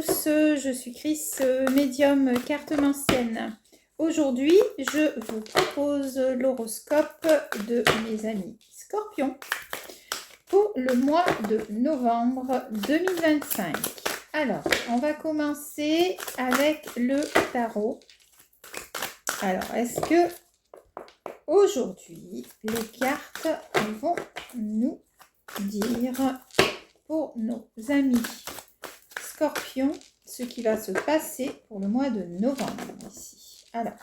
tous, je suis Chris, médium cartomancienne. Aujourd'hui, je vous propose l'horoscope de mes amis Scorpions pour le mois de novembre 2025. Alors, on va commencer avec le tarot. Alors, est-ce que aujourd'hui, les cartes vont nous dire pour nos amis Scorpions ce qui va se passer pour le mois de novembre ici. Alors,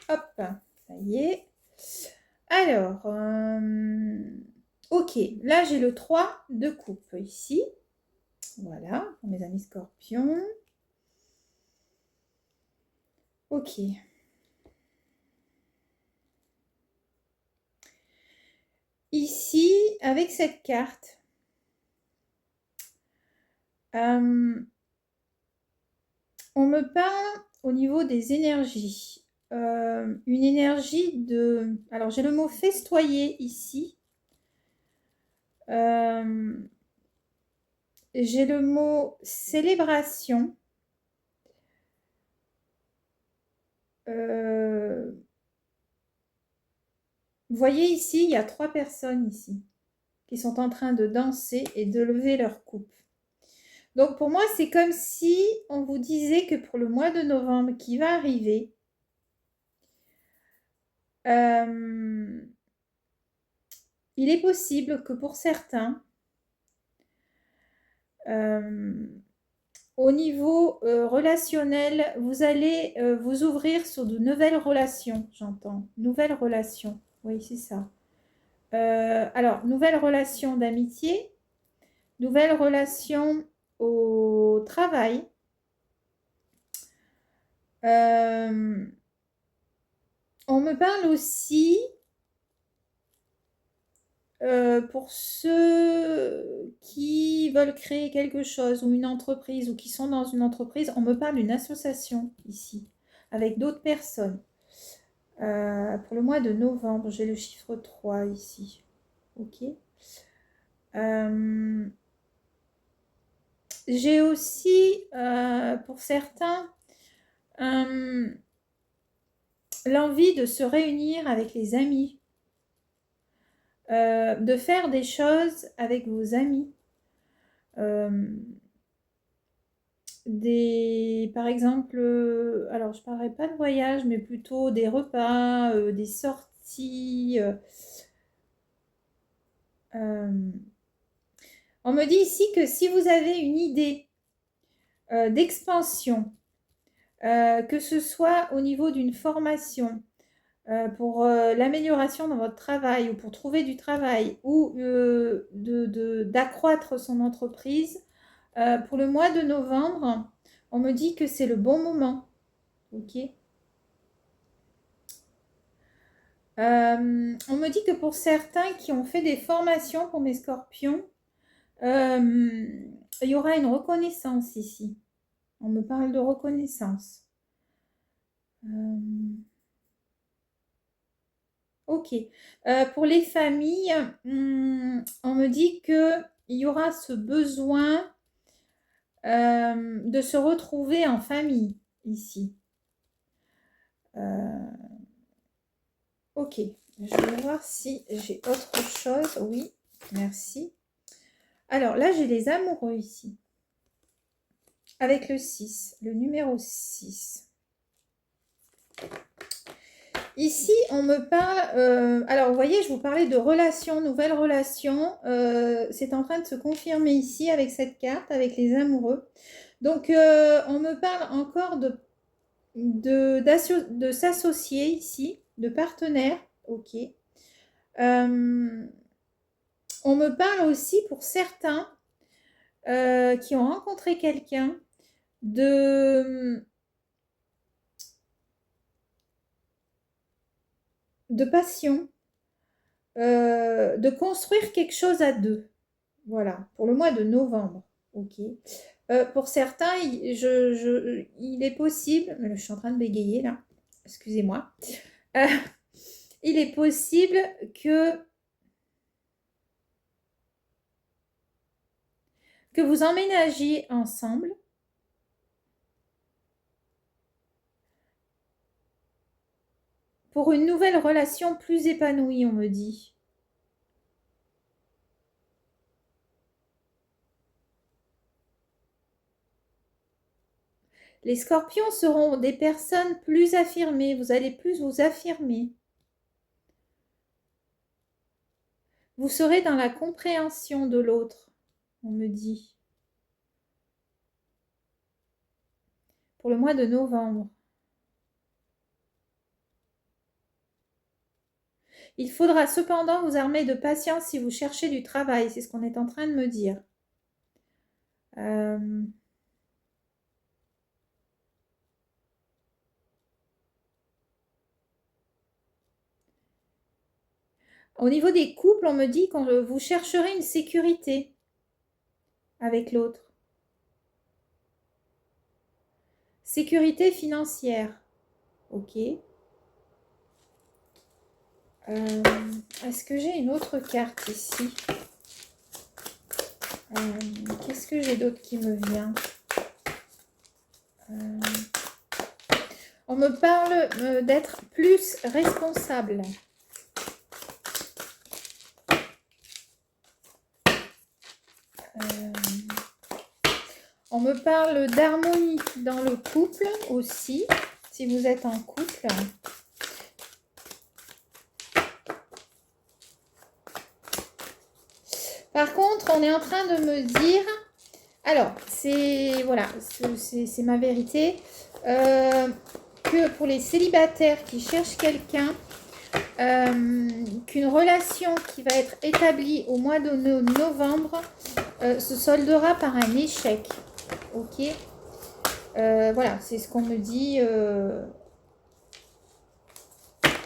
hop, ça y est. Alors, ok, là j'ai le 3 de coupe ici. Voilà, pour mes amis Scorpions. Ok. Ici, avec cette carte, on me parle au niveau des énergies. Une énergie de... Alors, j'ai le mot festoyer ici. J'ai le mot célébration. Vous voyez ici, il y a 3 personnes ici qui sont en train de danser et de lever leur coupe. Donc pour moi, c'est comme si on vous disait que pour le mois de novembre qui va arriver, il est possible que pour certains, au niveau relationnel, vous allez vous ouvrir sur de nouvelles relations, j'entends. Nouvelles relations, oui, c'est ça. Alors, nouvelles relations d'amitié, nouvelles relations au travail. On me parle aussi, pour ceux qui veulent créer quelque chose ou une entreprise ou qui sont dans une entreprise, on me parle d'une association ici, avec d'autres personnes. Pour le mois de novembre, j'ai le chiffre 3 ici. Ok. J'ai aussi, pour certains, l'envie de se réunir avec les amis, de faire des choses avec vos amis. Par exemple, alors je ne parlerai pas de voyage, mais plutôt des repas, des sorties. On me dit ici que si vous avez une idée d'expansion, que ce soit au niveau d'une formation, pour l'amélioration dans votre travail ou pour trouver du travail ou d'accroître son entreprise, pour le mois de novembre, on me dit que c'est le bon moment. Ok. On me dit que pour certains qui ont fait des formations pour mes scorpions, il y aura une reconnaissance ici. On me parle de reconnaissance. Ok. Pour les familles, on me dit qu'il y aura ce besoin de se retrouver en famille ici. Ok. Je vais voir si j'ai autre chose. Oui, merci. Alors là, j'ai les amoureux ici. Avec le 6, le numéro 6. Ici, on me parle... alors, vous voyez, je vous parlais de relations, nouvelles relations. C'est en train de se confirmer ici avec cette carte, avec les amoureux. Donc, on me parle encore de s'associer ici, de partenaires. Ok. On me parle aussi pour certains qui ont rencontré quelqu'un de passion, de construire quelque chose à deux. Voilà, pour le mois de novembre. Ok. Pour certains, il est possible, je suis en train de bégayer là, excusez-moi, il est possible que que vous emménagiez ensemble. Pour une nouvelle relation plus épanouie, on me dit. Les scorpions seront des personnes plus affirmées. Vous allez plus vous affirmer. Vous serez dans la compréhension de l'autre, on me dit. Pour le mois de novembre. Il faudra cependant vous armer de patience si vous cherchez du travail. C'est ce qu'on est en train de me dire. Au niveau des couples, on me dit que vous chercherez une sécurité avec l'autre. Sécurité financière. Ok. Est-ce que j'ai une autre carte ici? Qu'est-ce que j'ai d'autre qui me vient? On me parle d'être plus responsable. On me parle d'harmonie dans le couple aussi, si vous êtes en couple. Par contre, on est en train de me dire, alors, c'est voilà, c'est ma vérité, que pour les célibataires qui cherchent quelqu'un, qu'une relation qui va être établie au mois de novembre se soldera par un échec. Ok, voilà, c'est ce qu'on me dit.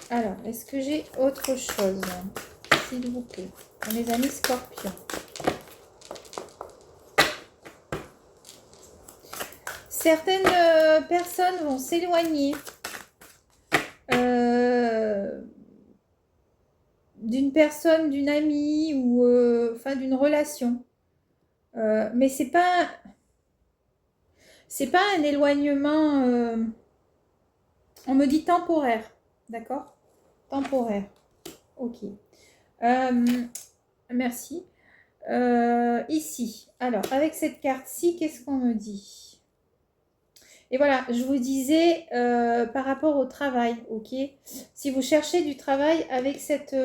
Alors, est-ce que j'ai autre chose, s'il vous plaît, pour mes amis scorpions? Certaines personnes vont s'éloigner d'une personne, d'une amie ou enfin d'une relation. Mais c'est pas un éloignement, on me dit temporaire, d'accord? Temporaire, ok. Merci. Ici, alors avec cette carte-ci, qu'est-ce qu'on me dit? Et voilà, je vous disais par rapport au travail, ok? Si vous cherchez du travail avec cette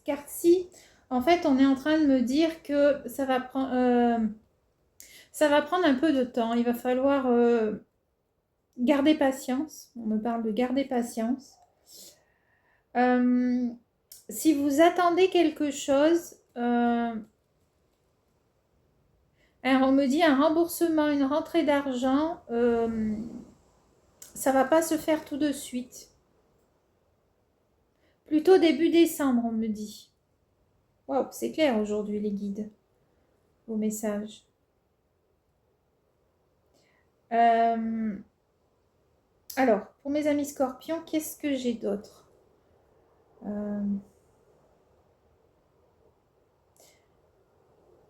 carte-ci, en fait, on est en train de me dire que ça va prendre un peu de temps. Il va falloir garder patience. On me parle de garder patience. Si vous attendez quelque chose, on me dit un remboursement, une rentrée d'argent, ça va pas se faire tout de suite. Plutôt début décembre, on me dit. Waouh, c'est clair aujourd'hui les guides, vos messages. Alors, pour mes amis scorpions, qu'est-ce que j'ai d'autre?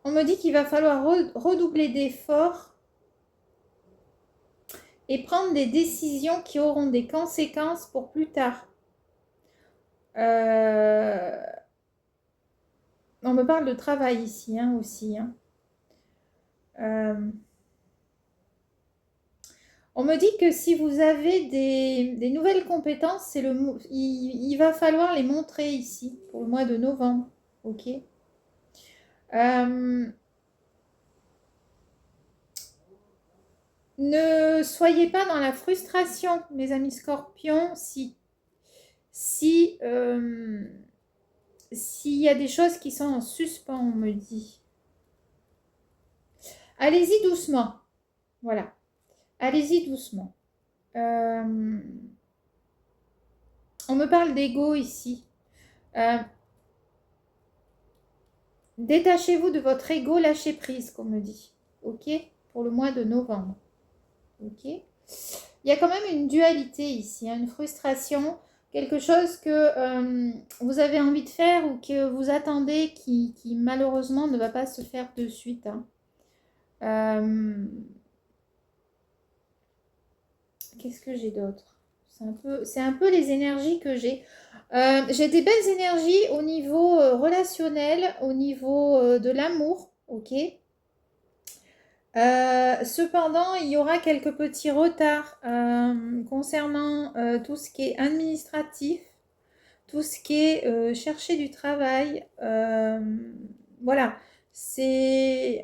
On me dit qu'il va falloir redoubler d'efforts et prendre des décisions qui auront des conséquences pour plus tard. On me parle de travail ici hein, aussi. Hein. On me dit que si vous avez des nouvelles compétences, il va falloir les montrer ici pour le mois de novembre. Ok. Ne soyez pas dans la frustration, mes amis scorpions, s'il y a des choses qui sont en suspens, on me dit. Allez-y doucement. Voilà. Allez-y doucement. On me parle d'ego ici. Détachez-vous de votre ego, lâchez prise, comme me dit. Ok? Pour le mois de novembre. Ok? Il y a quand même une dualité ici, hein, une frustration, quelque chose que vous avez envie de faire ou que vous attendez qui malheureusement ne va pas se faire de suite. Hein. Qu'est-ce que j'ai d'autre? C'est un peu les énergies que j'ai. J'ai des belles énergies au niveau relationnel, au niveau de l'amour, ok? Cependant, il y aura quelques petits retards concernant tout ce qui est administratif, tout ce qui est chercher du travail. Voilà,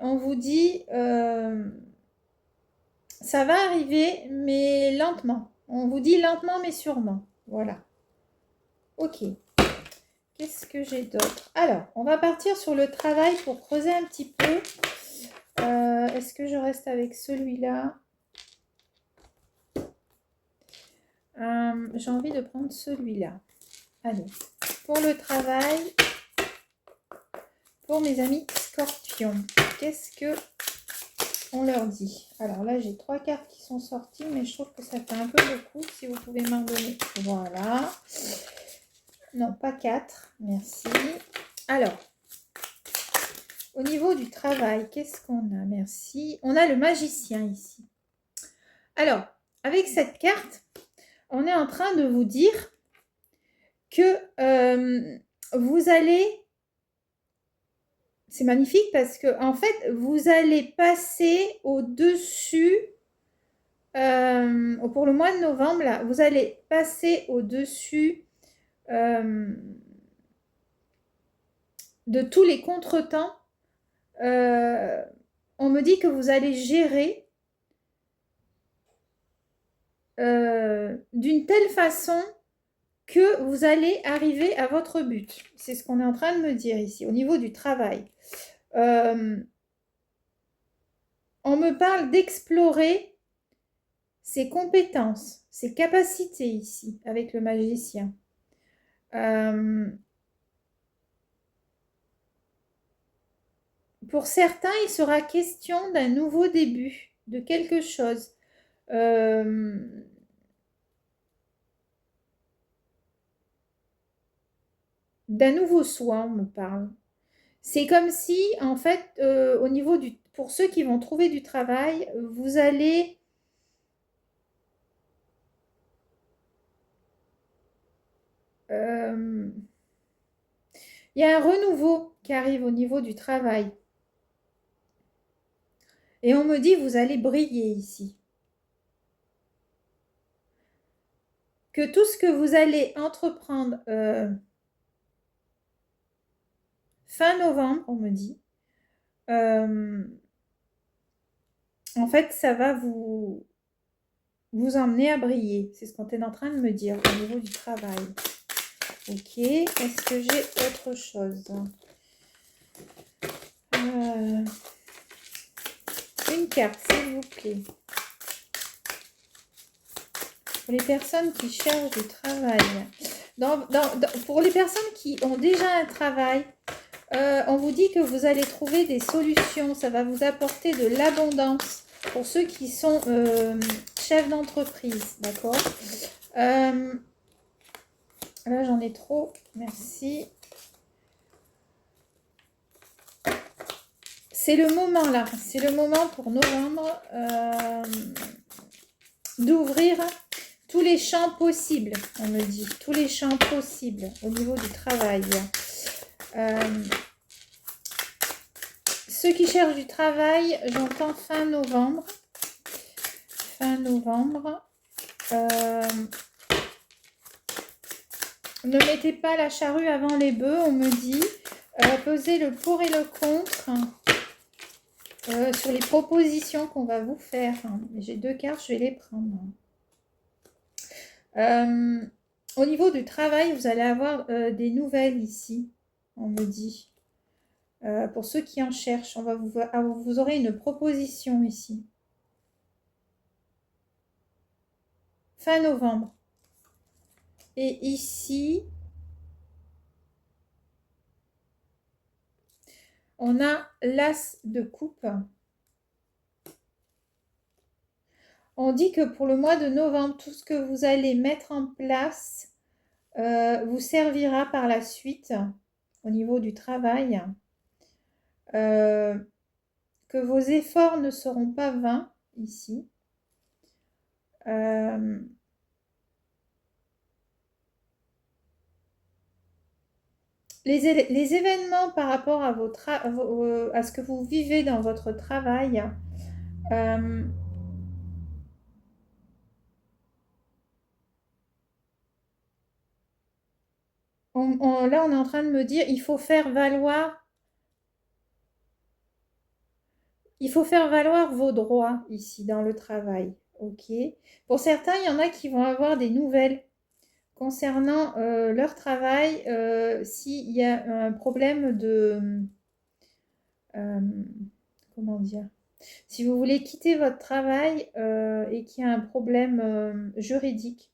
on vous dit, ça va arriver, mais lentement. On vous dit lentement, mais sûrement. Voilà. Ok. Qu'est-ce que j'ai d'autre? Alors, on va partir sur le travail pour creuser un petit peu. Est-ce que je reste avec celui-là? J'ai envie de prendre celui-là. Allez, pour le travail, pour mes amis scorpions, qu'est-ce que on leur dit? Alors là, j'ai 3 cartes qui sont sorties, mais je trouve que ça fait un peu beaucoup. Si vous pouvez m'en donner. Voilà. Non, pas 4. Merci. Alors, au niveau du travail, qu'est-ce qu'on a? Merci. On a le magicien ici. Alors, avec cette carte, on est en train de vous dire que vous allez... C'est magnifique parce que, en fait, vous allez passer au-dessus, pour le mois de novembre, là, vous allez passer au-dessus de tous les contretemps. On me dit que vous allez gérer d'une telle façon que vous allez arriver à votre but. C'est ce qu'on est en train de me dire ici, au niveau du travail. On me parle d'explorer ses compétences, ses capacités ici, avec le magicien. Pour certains, il sera question d'un nouveau début, de quelque chose. D'un nouveau soi, on me parle. C'est comme si, en fait, au niveau pour ceux qui vont trouver du travail, vous allez... Il y a un renouveau qui arrive au niveau du travail. Et on me dit, vous allez briller ici. Que tout ce que vous allez entreprendre fin novembre, on me dit, en fait, ça va vous emmener à briller. C'est ce qu'on est en train de me dire au niveau du travail. Ok, est-ce que j'ai autre chose? Une carte, s'il vous plaît. Pour les personnes qui cherchent du travail. Pour les personnes qui ont déjà un travail, on vous dit que vous allez trouver des solutions. Ça va vous apporter de l'abondance. Pour ceux qui sont chefs d'entreprise, d'accord? Là, j'en ai trop. Merci. C'est le moment, là. C'est le moment pour novembre d'ouvrir tous les champs possibles, on me dit. Tous les champs possibles au niveau du travail. Ceux qui cherchent du travail, j'entends fin novembre. Fin novembre. Ne mettez pas la charrue avant les bœufs, on me dit. Pesez le pour et le contre sur les propositions qu'on va vous faire. J'ai 2 cartes, je vais les prendre. Au niveau du travail, vous allez avoir des nouvelles ici, on me dit. Pour ceux qui en cherchent, vous aurez une proposition ici. Fin novembre. Et ici, on a l'as de coupe. On dit que pour le mois de novembre, tout ce que vous allez mettre en place vous servira par la suite au niveau du travail. que vos efforts ne seront pas vains ici. Les événements par rapport à, à ce que vous vivez dans votre travail, là on est en train de me dire il faut faire valoir vos droits ici dans le travail. Ok. Pour certains, il y en a qui vont avoir des nouvelles concernant leur travail s'il y a un problème de comment dire, si vous voulez quitter votre travail et qu'il y a un problème juridique,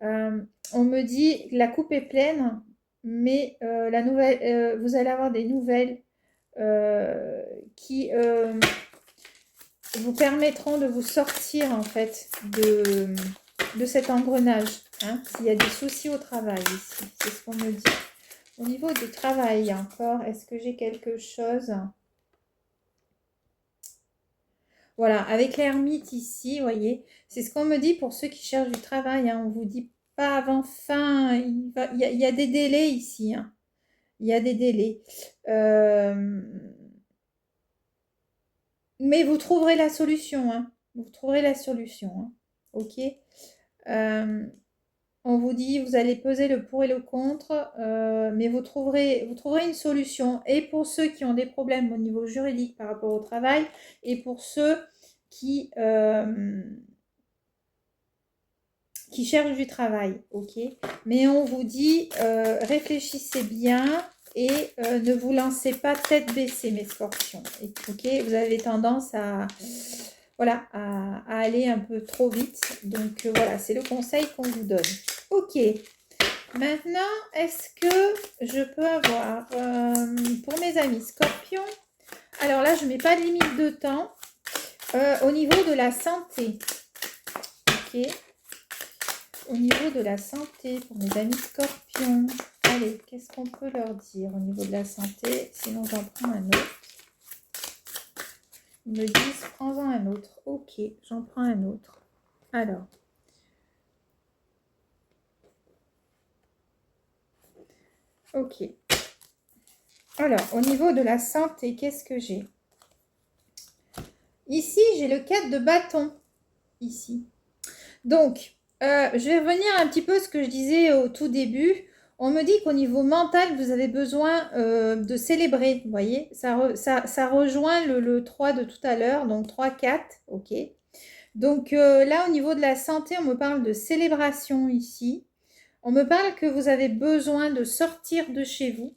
on me dit que la coupe est pleine, mais vous allez avoir des nouvelles qui vous permettront de vous sortir en fait de cet engrenage. Hein, s'il y a des soucis au travail ici, c'est ce qu'on me dit. Au niveau du travail encore, est-ce que j'ai quelque chose? Voilà, avec l'ermite ici, vous voyez, c'est ce qu'on me dit pour ceux qui cherchent du travail. Hein, on vous dit pas avant fin, il y a des délais ici. Hein, il y a des délais. Mais vous trouverez la solution. Hein, vous trouverez la solution. Hein, ok. On vous dit, vous allez peser le pour et le contre, mais vous trouverez une solution. Et pour ceux qui ont des problèmes au niveau juridique par rapport au travail, et pour ceux qui cherchent du travail, ok. Mais on vous dit, réfléchissez bien et ne vous lancez pas tête baissée, mes scorpions. Ok, vous avez tendance à voilà, à aller un peu trop vite. Donc voilà, c'est le conseil qu'on vous donne. Ok. Maintenant, est-ce que je peux avoir pour mes amis scorpions? Alors là, je ne mets pas de limite de temps. Au niveau de la santé. Ok. Au niveau de la santé, pour mes amis scorpions. Allez, qu'est-ce qu'on peut leur dire au niveau de la santé? Sinon, j'en prends un autre. Ils me disent, prends-en un autre. Ok, j'en prends un autre. Alors. Ok. Alors, au niveau de la santé, qu'est-ce que j'ai? Ici, j'ai le 4 de bâton. Ici. Donc, je vais revenir un petit peu à ce que je disais au tout début. On me dit qu'au niveau mental, vous avez besoin de célébrer. Vous voyez, ça rejoint le 3 de tout à l'heure, donc 3, 4. Ok. Donc là, au niveau de la santé, on me parle de célébration ici. On me parle que vous avez besoin de sortir de chez vous.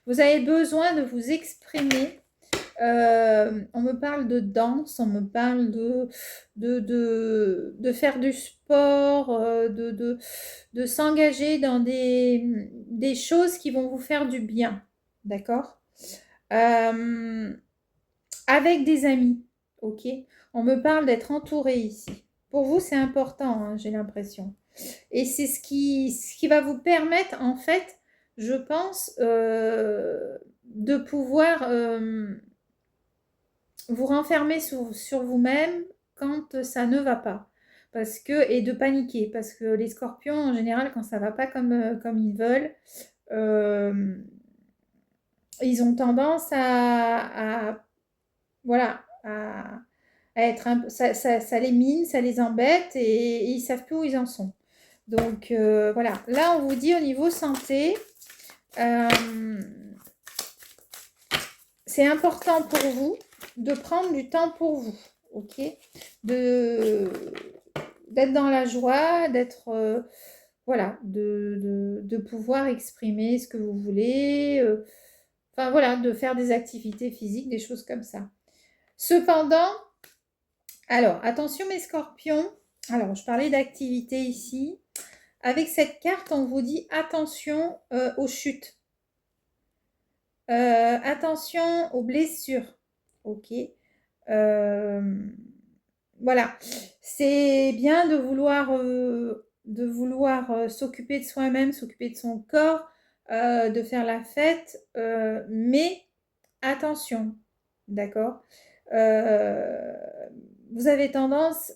Vous avez besoin de vous exprimer. On me parle de danse, on me parle de faire du sport, de s'engager dans des choses qui vont vous faire du bien. D'accord? Avec des amis. Ok? On me parle d'être entouré ici. Pour vous, c'est important, hein, j'ai l'impression. Et c'est ce qui va vous permettre, en fait, je pense, de pouvoir vous renfermer sur vous-même quand ça ne va pas. Et de paniquer. Parce que les scorpions, en général, quand ça ne va pas comme ils veulent, ils ont tendance voilà, à être un peu, ça les mine, ça les embête et ils ne savent plus où ils en sont. Donc voilà, là on vous dit au niveau santé, c'est important pour vous de prendre du temps pour vous, ok? D'être dans la joie, d'être, voilà, de pouvoir exprimer ce que vous voulez, enfin voilà, de faire des activités physiques, des choses comme ça. Cependant, alors attention mes scorpions, alors je parlais d'activité ici. Avec cette carte, on vous dit attention aux chutes. Attention aux blessures. Ok. Voilà. C'est bien de vouloir s'occuper de soi-même, s'occuper de son corps, de faire la fête. Mais attention. D'accord? vous avez tendance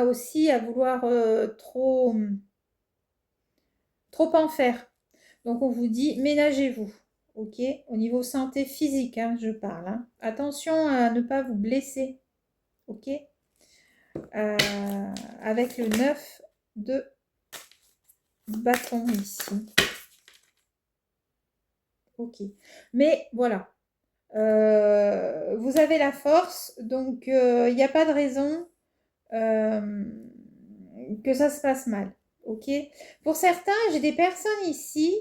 aussi à vouloir trop en faire. Donc, on vous dit, ménagez-vous. Ok, au niveau santé physique, hein, je parle. Hein. Attention à ne pas vous blesser. Ok, avec le 9 de bâton ici. Ok, mais voilà. Vous avez la force, donc il n'y a pas de raison que ça se passe mal. Ok. Pour certains, j'ai des personnes ici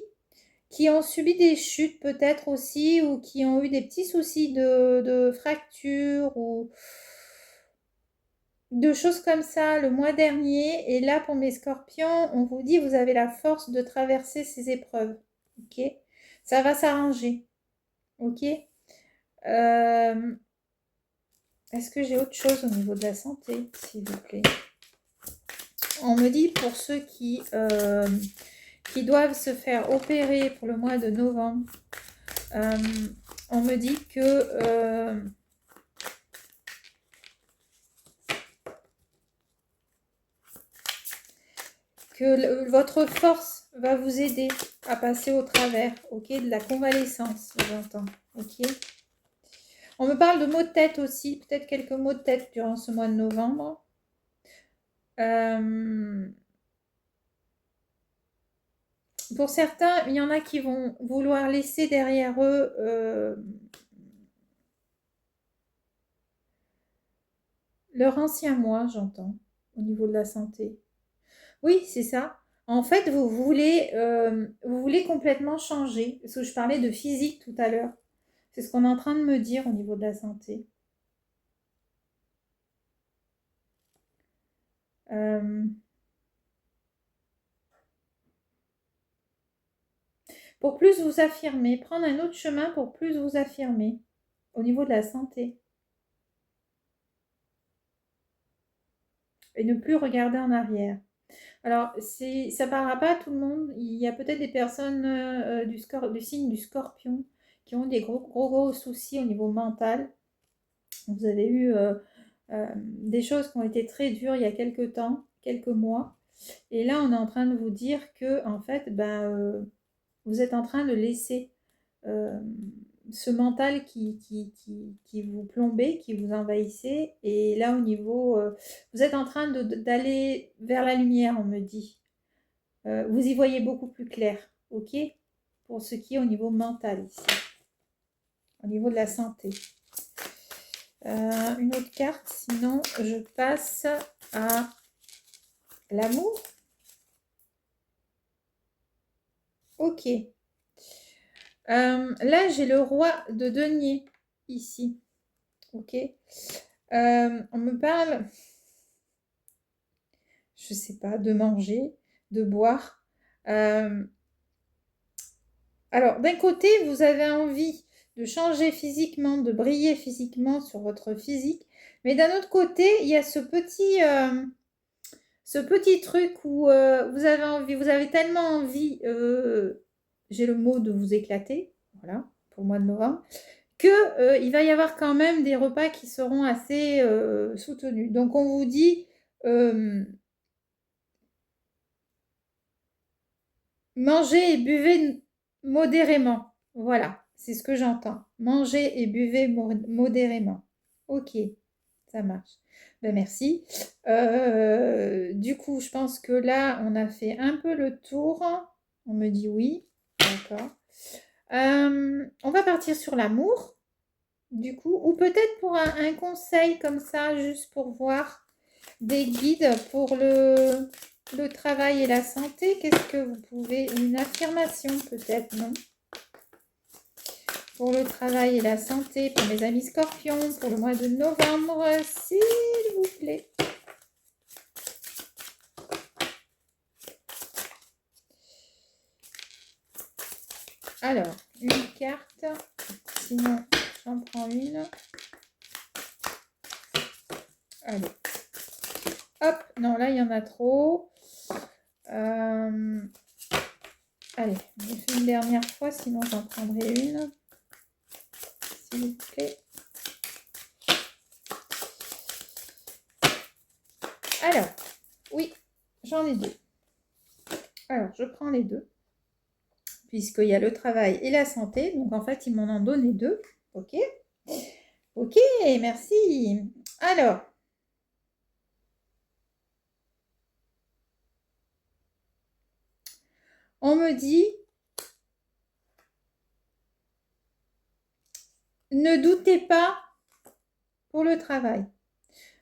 qui ont subi des chutes peut-être aussi ou qui ont eu des petits soucis de fractures ou de choses comme ça le mois dernier. Et là, pour mes scorpions, on vous dit vous avez la force de traverser ces épreuves. Ok. Ça va s'arranger. Ok. Est-ce que j'ai autre chose au niveau de la santé, s'il vous plaît? On me dit pour ceux qui doivent se faire opérer pour le mois de novembre, on me dit que votre force va vous aider à passer au travers, ok, de la convalescence, j'entends, ok. On me parle de maux de tête aussi, peut-être quelques maux de tête durant ce mois de novembre. Pour certains, il y en a qui vont vouloir laisser derrière eux leur ancien moi, j'entends, au niveau de la santé. Oui, c'est ça. En fait, vous voulez complètement changer. Parce que je parlais de physique tout à l'heure. C'est ce qu'on est en train de me dire au niveau de la santé. Pour plus vous affirmer, prendre un autre chemin pour plus vous affirmer au niveau de la santé. Et ne plus regarder en arrière. Alors, ça ne parlera pas à tout le monde. Il y a peut-être des personnes du signe du scorpion qui ont des gros soucis au niveau mental. Vous avez eu des choses qui ont été très dures il y a quelques temps, quelques mois. Et là, on est en train de vous dire que, en fait, vous êtes en train de laisser ce mental qui vous plombait, qui vous envahissait. Et là, au niveau... vous êtes en train d'aller vers la lumière, on me dit. Vous y voyez beaucoup plus clair, ok? Pour ce qui est au niveau mental ici. Au niveau de la santé. Une autre carte, sinon je passe à l'amour. Ok. Là, j'ai le roi de denier ici. Ok. On me parle, je sais pas, de manger, de boire. Alors, d'un côté, vous avez envie de changer physiquement, de briller physiquement sur votre physique. Mais d'un autre côté, il y a ce petit truc où vous avez tellement envie, j'ai le mot de vous éclater, voilà, pour le mois de novembre, que il va y avoir quand même des repas qui seront assez soutenus. Donc on vous dit mangez et buvez modérément. Voilà, c'est ce que j'entends. Mangez et buvez modérément. Ok, ça marche. Ben merci. Du coup, je pense que là, on a fait un peu le tour. On me dit oui. D'accord. On va partir sur l'amour, du coup. Ou peut-être pour un conseil comme ça, juste pour voir des guides pour le travail et la santé. Qu'est-ce que vous pouvez... Une affirmation peut-être, non? Pour le travail et la santé, pour mes amis scorpions, pour le mois de novembre, s'il vous plaît. Alors, une carte, sinon j'en prends une. Allez. Hop, non, là il y en a trop. Allez, je fais une dernière fois, sinon j'en prendrai une. S'il vous plaît. Alors, oui, j'en ai 2. Alors, je prends les 2. Puisqu'il y a le travail et la santé. Donc, en fait, ils m'en ont donné 2. Ok. Ok, merci. Alors, on me dit, ne doutez pas pour le travail.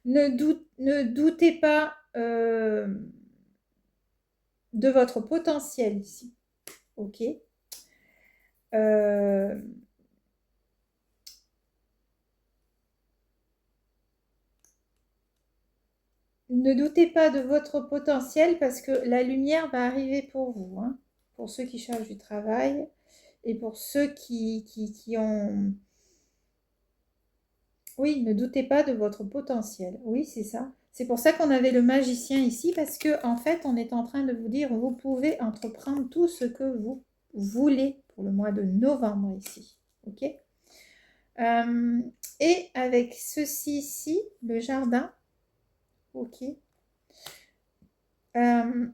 Ne doutez pas de votre potentiel ici. Ok. Ne doutez pas de votre potentiel parce que la lumière va arriver pour vous, hein, pour ceux qui cherchent du travail et pour ceux qui ont... Oui, ne doutez pas de votre potentiel. Oui, c'est ça. C'est pour ça qu'on avait le magicien ici parce que en fait, on est en train de vous dire vous pouvez entreprendre tout ce que vous voulez pour le mois de novembre ici. Ok. Et avec ceci ici, le jardin. Ok. On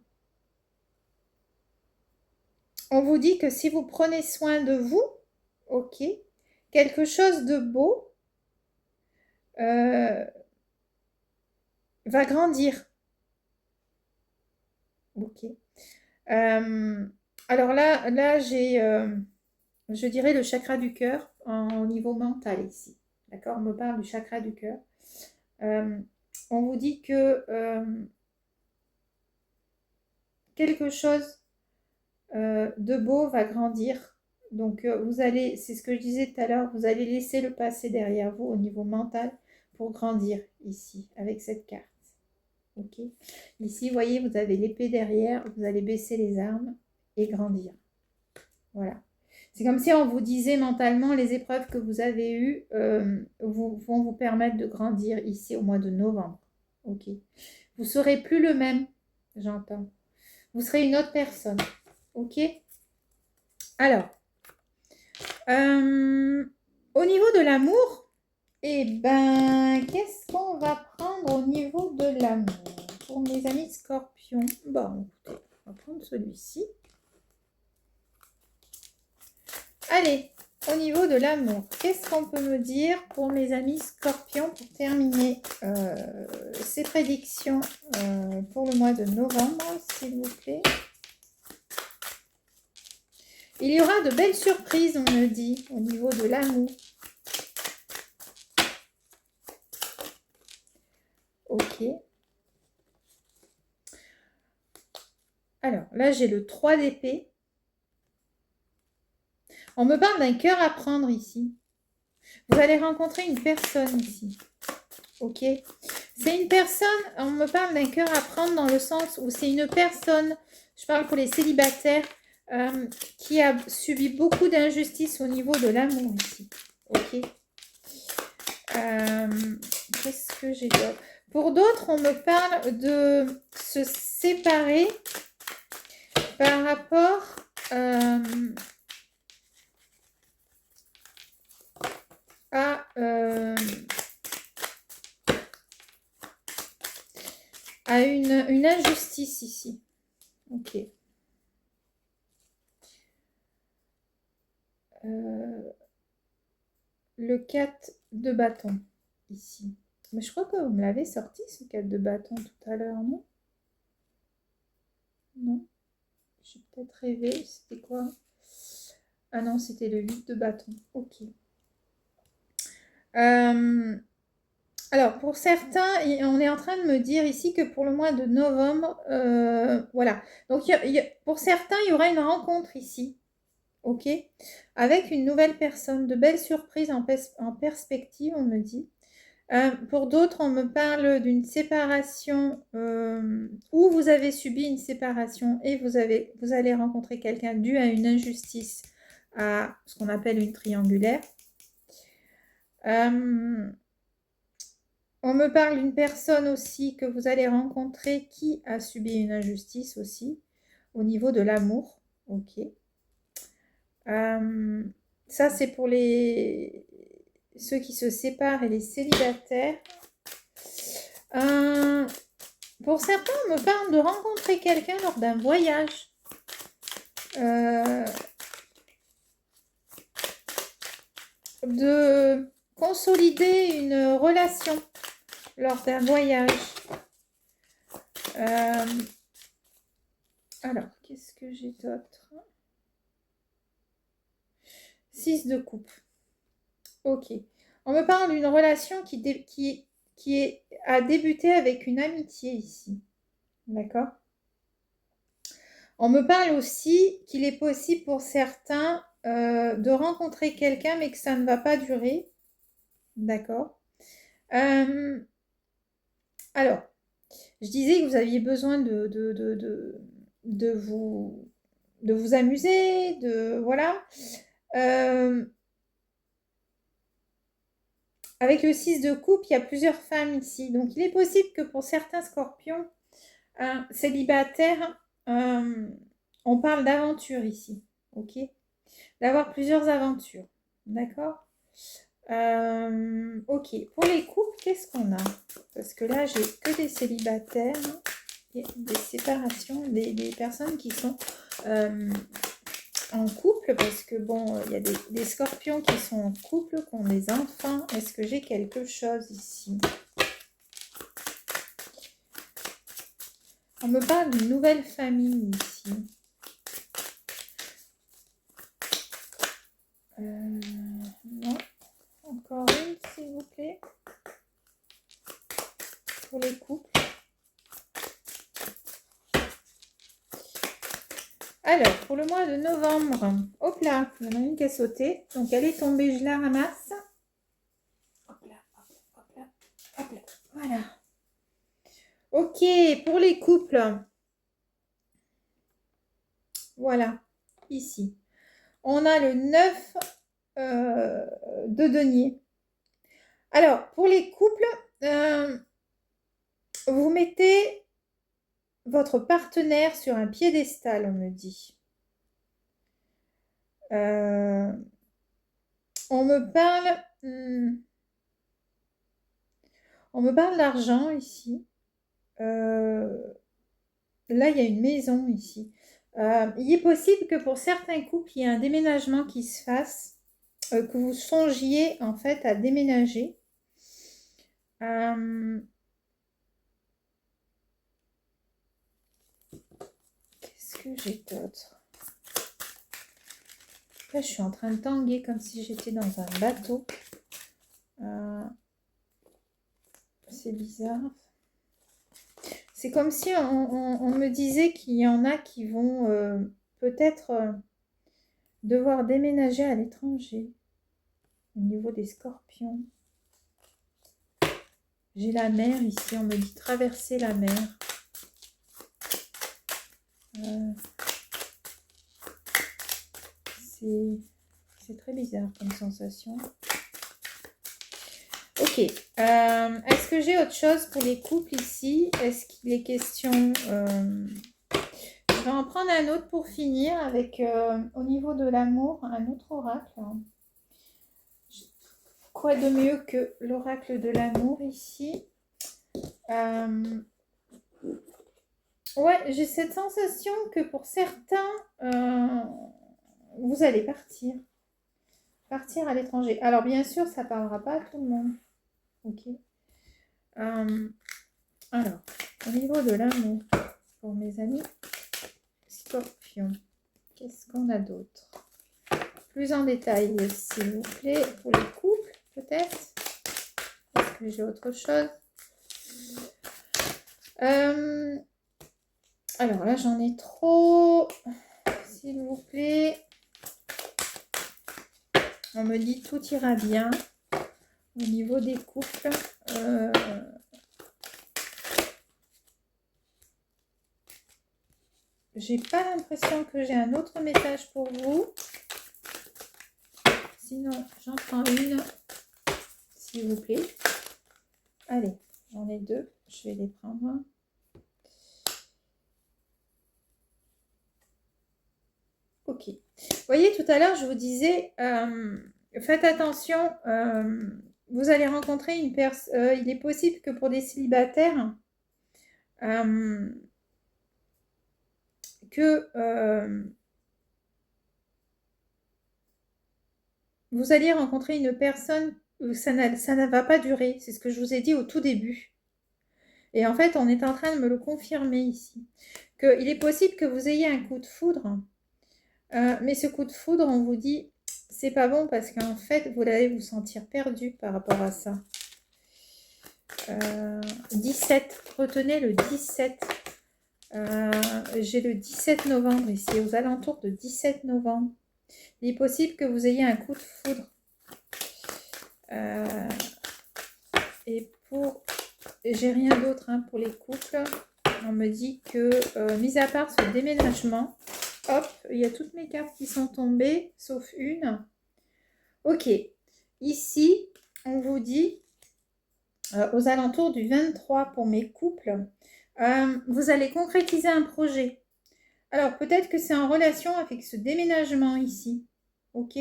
vous dit que si vous prenez soin de vous, ok, quelque chose de beau va grandir. Ok. Alors là j'ai, je dirais, le chakra du cœur au niveau mental ici. D'accord? On me parle du chakra du cœur. On vous dit que quelque chose de beau va grandir. Donc, vous allez, c'est ce que je disais tout à l'heure, vous allez laisser le passé derrière vous au niveau mental pour grandir ici, avec cette carte. Ok. Ici, vous voyez, vous avez l'épée derrière, vous allez baisser les armes et grandir. Voilà. C'est comme si on vous disait mentalement, les épreuves que vous avez eues vont vous permettre de grandir ici au mois de novembre. Ok. Vous ne serez plus le même, j'entends. Vous serez une autre personne. Ok. Alors, au niveau de l'amour, eh ben, qu'est-ce qu'on va prendre au niveau de l'amour pour mes amis scorpions? Bon, écoutez, on va prendre celui-ci. Allez, au niveau de l'amour, qu'est-ce qu'on peut me dire pour mes amis scorpions pour terminer ces prédictions pour le mois de novembre, s'il vous plaît? Il y aura de belles surprises, on me dit, au niveau de l'amour. Ok. Alors, là, j'ai le 3 d'épée. On me parle d'un cœur à prendre ici. Vous allez rencontrer une personne ici. Ok. C'est une personne, on me parle d'un cœur à prendre dans le sens où c'est une personne, je parle pour les célibataires, qui a subi beaucoup d'injustices au niveau de l'amour ici. Ok. Qu'est-ce que j'ai d'autre? Pour d'autres, on me parle de se séparer par rapport à une injustice ici. Ok. Le 4 de bâton ici. Mais je crois que vous me l'avez sorti ce 4 de bâton tout à l'heure, non? Non. J'ai peut-être rêvé. C'était quoi? Ah non, c'était le 8 de bâton. Ok. Alors, pour certains, on est en train de me dire ici que pour le mois de novembre, voilà. Donc, pour certains, il y aura une rencontre ici. Ok, avec une nouvelle personne, de belles surprises en perspective, on me dit. Pour d'autres, on me parle d'une séparation où vous avez subi une séparation et vous allez rencontrer quelqu'un dû à une injustice, à ce qu'on appelle une triangulaire. On me parle d'une personne aussi que vous allez rencontrer qui a subi une injustice aussi au niveau de l'amour. Ok. Ça, c'est pour ceux qui se séparent et les célibataires. Pour certains, on me parle de rencontrer quelqu'un lors d'un voyage. De consolider une relation lors d'un voyage. Alors, qu'est-ce que j'ai d'autre? 6 de coupe. Ok. On me parle d'une relation qui a débuté avec une amitié ici. D'accord? On me parle aussi qu'il est possible pour certains de rencontrer quelqu'un, mais que ça ne va pas durer. D'accord? Alors, je disais que vous aviez besoin de vous amuser, voilà. Avec le 6 de coupe, il y a plusieurs femmes ici. Donc, il est possible que pour certains scorpions célibataires, on parle d'aventure ici. Ok? D'avoir plusieurs aventures. D'accord? Ok. Pour les couples, qu'est-ce qu'on a? Parce que là, j'ai que des célibataires. Et des séparations, des personnes qui sont en couple, parce que bon, il y a des scorpions qui sont en couple, qui ont des enfants. Est-ce que j'ai quelque chose ici? On me parle d'une nouvelle famille ici. Non. Encore une, s'il vous plaît. Pour les couples. Alors, pour le mois de novembre, hop là, il y en a une qui a sauté. Donc, elle est tombée, je la ramasse. Hop là, hop là, hop là. Voilà. Ok, pour les couples. Voilà, ici. On a le 9 de denier. Alors, pour les couples, vous mettez votre partenaire sur un piédestal, on me dit. On me parle d'argent ici. Là, il y a une maison ici. Il est possible que pour certains couples, il y ait un déménagement qui se fasse, que vous songiez en fait à déménager. Qu'est-ce que j'ai d'autre? Là, je suis en train de tanguer comme si j'étais dans un bateau. C'est bizarre. C'est comme si on me disait qu'il y en a qui vont peut-être devoir déménager à l'étranger. Au niveau des scorpions. J'ai la mer ici. On me dit traverser la mer. C'est très bizarre comme sensation. Ok. Est-ce que j'ai autre chose pour les couples ici? Est-ce qu'il est question... Je vais en prendre un autre pour finir avec, au niveau de l'amour, un autre oracle. Quoi de mieux que l'oracle de l'amour ici? Ouais, j'ai cette sensation que pour certains, vous allez partir. Partir à l'étranger. Alors, bien sûr, ça ne parlera pas à tout le monde. Ok. Alors, au niveau de l'amour, pour mes amis scorpions, qu'est-ce qu'on a d'autre? Plus en détail, s'il vous plaît, pour les couples, peut-être. Est-ce que j'ai autre chose? Alors là, j'en ai trop. S'il vous plaît. On me dit tout ira bien au niveau des couples. J'ai pas l'impression que j'ai un autre message pour vous. Sinon, j'en prends une, s'il vous plaît. Allez, j'en ai deux. Je vais les prendre. Ok. Vous voyez, tout à l'heure, je vous disais, faites attention. Vous allez rencontrer une personne. Il est possible que pour des célibataires, que vous allez rencontrer une personne où ça ne va pas durer. C'est ce que je vous ai dit au tout début. Et en fait, on est en train de me le confirmer ici. Qu'il est possible que vous ayez un coup de foudre. Mais ce coup de foudre, on vous dit, c'est pas bon parce qu'en fait, vous allez vous sentir perdu par rapport à ça. 17, retenez le 17. J'ai le 17 novembre ici, aux alentours de 17 novembre. Il est possible que vous ayez un coup de foudre. Et pour... J'ai rien d'autre hein, pour les couples. On me dit que, mis à part ce déménagement, hop, il y a toutes mes cartes qui sont tombées, sauf une. Ok, ici, on vous dit, aux alentours du 23 pour mes couples, vous allez concrétiser un projet. Alors, peut-être que c'est en relation avec ce déménagement ici. Ok,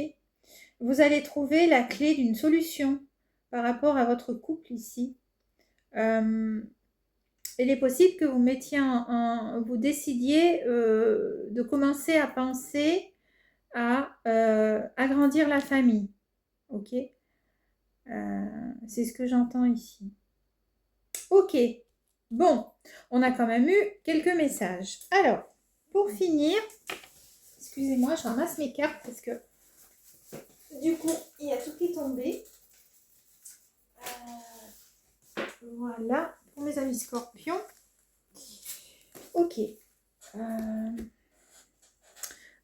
vous allez trouver la clé d'une solution par rapport à votre couple ici. Il est possible que vous mettiez vous décidiez de commencer à penser à agrandir la famille. Ok, c'est ce que j'entends ici. Ok, bon, on a quand même eu quelques messages. Alors, pour finir, excusez-moi, je ramasse mes cartes parce que du coup, il y a tout qui est tombé. Voilà, pour mes amis scorpions. Ok.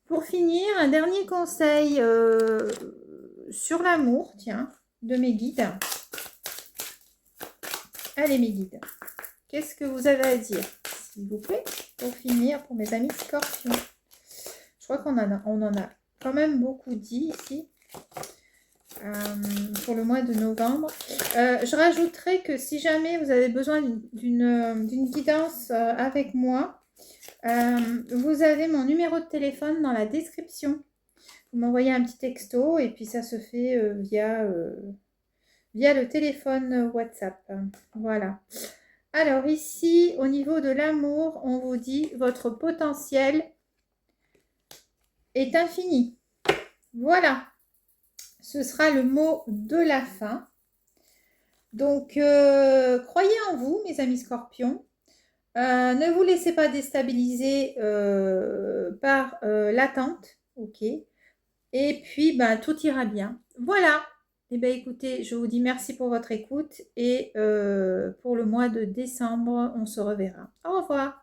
Pour finir, un dernier conseil sur l'amour, tiens, de mes guides. Allez, mes guides, qu'est-ce que vous avez à dire, s'il vous plaît, pour finir, pour mes amis scorpions. Je crois qu'on en a quand même beaucoup dit ici. Pour le mois de novembre. Je rajouterai que si jamais vous avez besoin d'une guidance avec moi, vous avez mon numéro de téléphone dans la description. Vous m'envoyez un petit texto et puis ça se fait via le téléphone WhatsApp. Voilà. Alors ici, au niveau de l'amour, on vous dit votre potentiel est infini. Voilà. Ce sera le mot de la fin. Donc, croyez en vous, mes amis scorpions. Ne vous laissez pas déstabiliser par l'attente. Ok. Et puis, ben, tout ira bien. Voilà. Eh bien, écoutez, je vous dis merci pour votre écoute. Et pour le mois de décembre, on se reverra. Au revoir.